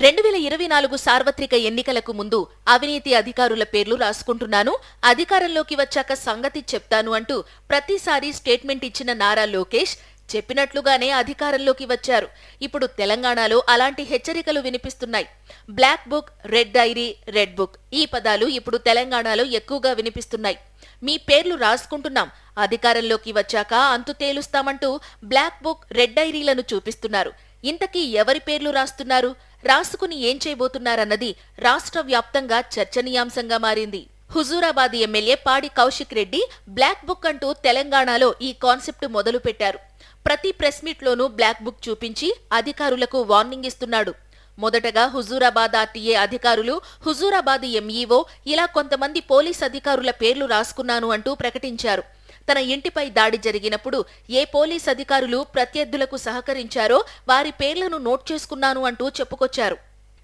2024 సార్వత్రిక ఎన్నికలకు ముందు అవినీతి అధికారుల పేర్లు రాసుకుంటున్నాను, అధికారంలోకి వచ్చాక సంగతి చెప్తాను అంటూ ప్రతిసారి స్టేట్మెంట్ ఇచ్చిన నారా లోకేష్ చెప్పినట్లుగానే అధికారంలోకి వచ్చారు. ఇప్పుడు తెలంగాణలో అలాంటి హెచ్చరికలు వినిపిస్తున్నాయి. Black book, red diary, red book ఈ పదాలు ఇప్పుడు తెలంగాణలో ఎక్కువగా వినిపిస్తున్నాయి. మీ పేర్లు రాసుకుంటున్నాం, అధికారంలోకి వచ్చాక అంతు తేలుస్తామంటూ బ్లాక్ బుక్, రెడ్ డైరీలను చూపిస్తున్నారు. ఇంతకీ ఎవరి పేర్లు రాస్తున్నారు, రాసుకుని ఏం చేయబోతున్నారన్నది రాష్ట్ర వ్యాప్తంగా చర్చనీయాంశంగా మారింది. హుజూరాబాద్ ఎమ్మెల్యే పాడి కౌశిక్ రెడ్డి బ్లాక్ బుక్ అంటూ తెలంగాణలో ఈ కాన్సెప్ట్ మొదలుపెట్టారు. ప్రతి ప్రెస్ మీట్లోనూ బ్లాక్ బుక్ చూపించి అధికారులకు వార్నింగ్ ఇస్తున్నాడు. మొదటగా హుజూరాబాద్ ఆర్టీఏ అధికారులు, హుజూరాబాద్ ఎంఈఓ ఇలా కొంతమంది పోలీస్ అధికారుల పేర్లు రాసుకున్నాను అంటూ ప్రకటించారు. తన ఇంటిపై దాడి జరిగినప్పుడు ఏ పోలీస్ అధికారులు ప్రత్యర్థులకు సహకరించారో వారి పేర్లను నోట్ చేసుకున్నాను అంటూ చెప్పుకొచ్చారు.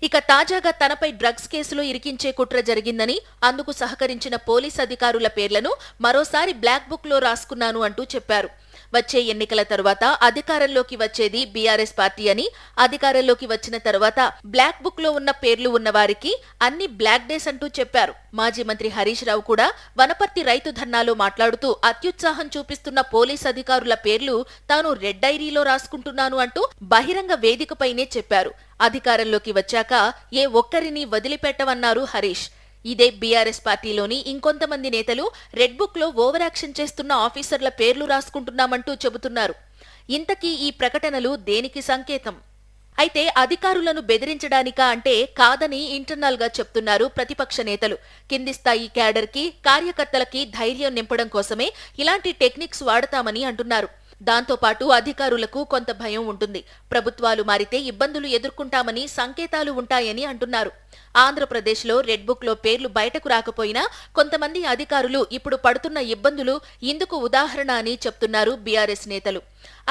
ఇక తాజాగా తనపై డ్రగ్స్ కేసులో ఇరికించే కుట్ర జరిగిందని, అందుకు సహకరించిన పోలీస్ అధికారుల పేర్లను మరోసారి బ్లాక్ బుక్ లో రాసుకున్నాను అంటూ చెప్పారు. వచ్చే ఎన్నికల తరువాత అధికారంలోకి వచ్చేది బీఆర్ఎస్ పార్టీ అని, అధికారంలోకి వచ్చిన తరువాత బ్లాక్ బుక్ లో ఉన్న పేర్లు ఉన్నవారికి అన్ని బ్లాక్ డేస్ అంటూ చెప్పారు. మాజీ మంత్రి హరీష్ రావు కూడా వనపర్తి రైతు ధర్నాలో మాట్లాడుతూ అత్యుత్సాహం చూపిస్తున్న పోలీస్ అధికారుల పేర్లు తాను రెడ్ డైరీలో రాసుకుంటున్నాను అంటూ బహిరంగ వేదికపైనే చెప్పారు. అధికారంలోకి వచ్చాక ఏ ఒక్కరిని వదిలిపెట్టవన్నారు హరీష్. ఇదే బీఆర్ఎస్ పార్టీలోని ఇంకొంతమంది నేతలు రెడ్ బుక్ లో ఓవర్ యాక్షన్ చేస్తున్న ఆఫీసర్ల పేర్లు రాసుకుంటున్నామంటూ చెబుతున్నారు. ఇంతకీ ఈ ప్రకటనలు దేనికి సంకేతం? అయితే అధికారులను బెదిరించడానికా అంటే కాదని ఇంటర్నల్ గా చెప్తున్నారు ప్రతిపక్ష నేతలు. కింది స్థాయి క్యాడర్ కి, కార్యకర్తలకి ధైర్యం నింపడం కోసమే ఇలాంటి టెక్నిక్స్ వాడతామని అంటున్నారు. దాంతోపాటు అధికారులకు కొంత భయం ఉంటుంది. ప్రభుత్వాలు మారితే ఇబ్బందులు ఎదుర్కొంటామని సంకేతాలు ఉంటాయని అంటున్నారు. ఆంధ్రప్రదేశ్లో రెడ్ బుక్ లో పేర్లు బయటకు రాకపోయినా కొంతమంది అధికారులు ఇప్పుడు పడుతున్న ఇబ్బందులు ఇందుకు ఉదాహరణ అని చెప్తున్నారు బీఆర్ఎస్ నేతలు.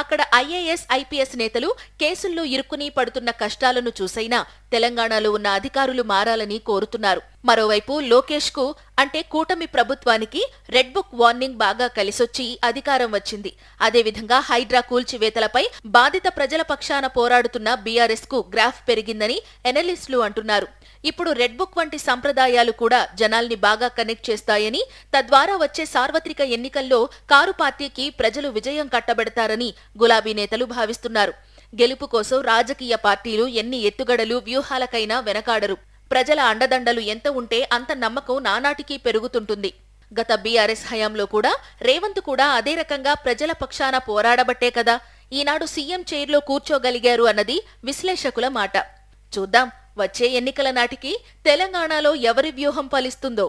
అక్కడ ఐఏఎస్, ఐపీఎస్ నేతలు కేసుల్లో ఇరుక్కుని పడుతున్న కష్టాలను చూసైనా తెలంగాణలో ఉన్న అధికారులు మారాలని కోరుతున్నారు. మరోవైపు లోకేష్ కు అంటే కూటమి ప్రభుత్వానికి రెడ్ బుక్ వార్నింగ్ బాగా కలిసొచ్చి అధికారం వచ్చింది. అదేవిధంగా హైడ్రా కూల్చివేతలపై బాధిత ప్రజల పక్షాన పోరాడుతున్న బీఆర్ఎస్ కు గ్రాఫ్ పెరిగిందని ఎనలిస్టులు అంటున్నారు. ఇప్పుడు రెడ్ బుక్ వంటి సంప్రదాయాలు కూడా జనాల్ని బాగా కనెక్ట్ చేస్తాయని, తద్వారా వచ్చే సార్వత్రిక ఎన్నికల్లో కారు పార్టీకి ప్రజలు విజయం కట్టబెడతారని గులాబీ నేతలు భావిస్తున్నారు. గెలుపు కోసం రాజకీయ పార్టీలు ఎన్ని ఎత్తుగడలు, వ్యూహాలకైనా వెనకాడరు. ప్రజల అండదండలు ఎంత ఉంటే అంత నమ్మకం నానాటికీ పెరుగుతుంటుంది. గత బీఆర్ఎస్ హయాంలో కూడా రేవంత్ కూడా అదే రకంగా ప్రజల పక్షాన పోరాడబట్టే కదా ఈనాడు సీఎం చైర్లో కూర్చోగలిగారు అన్నది విశ్లేషకుల మాట. చూద్దాం వచ్చే ఎన్నికల నాటికి తెలంగాణలో ఎవరి వ్యూహం ఫలిస్తుందో.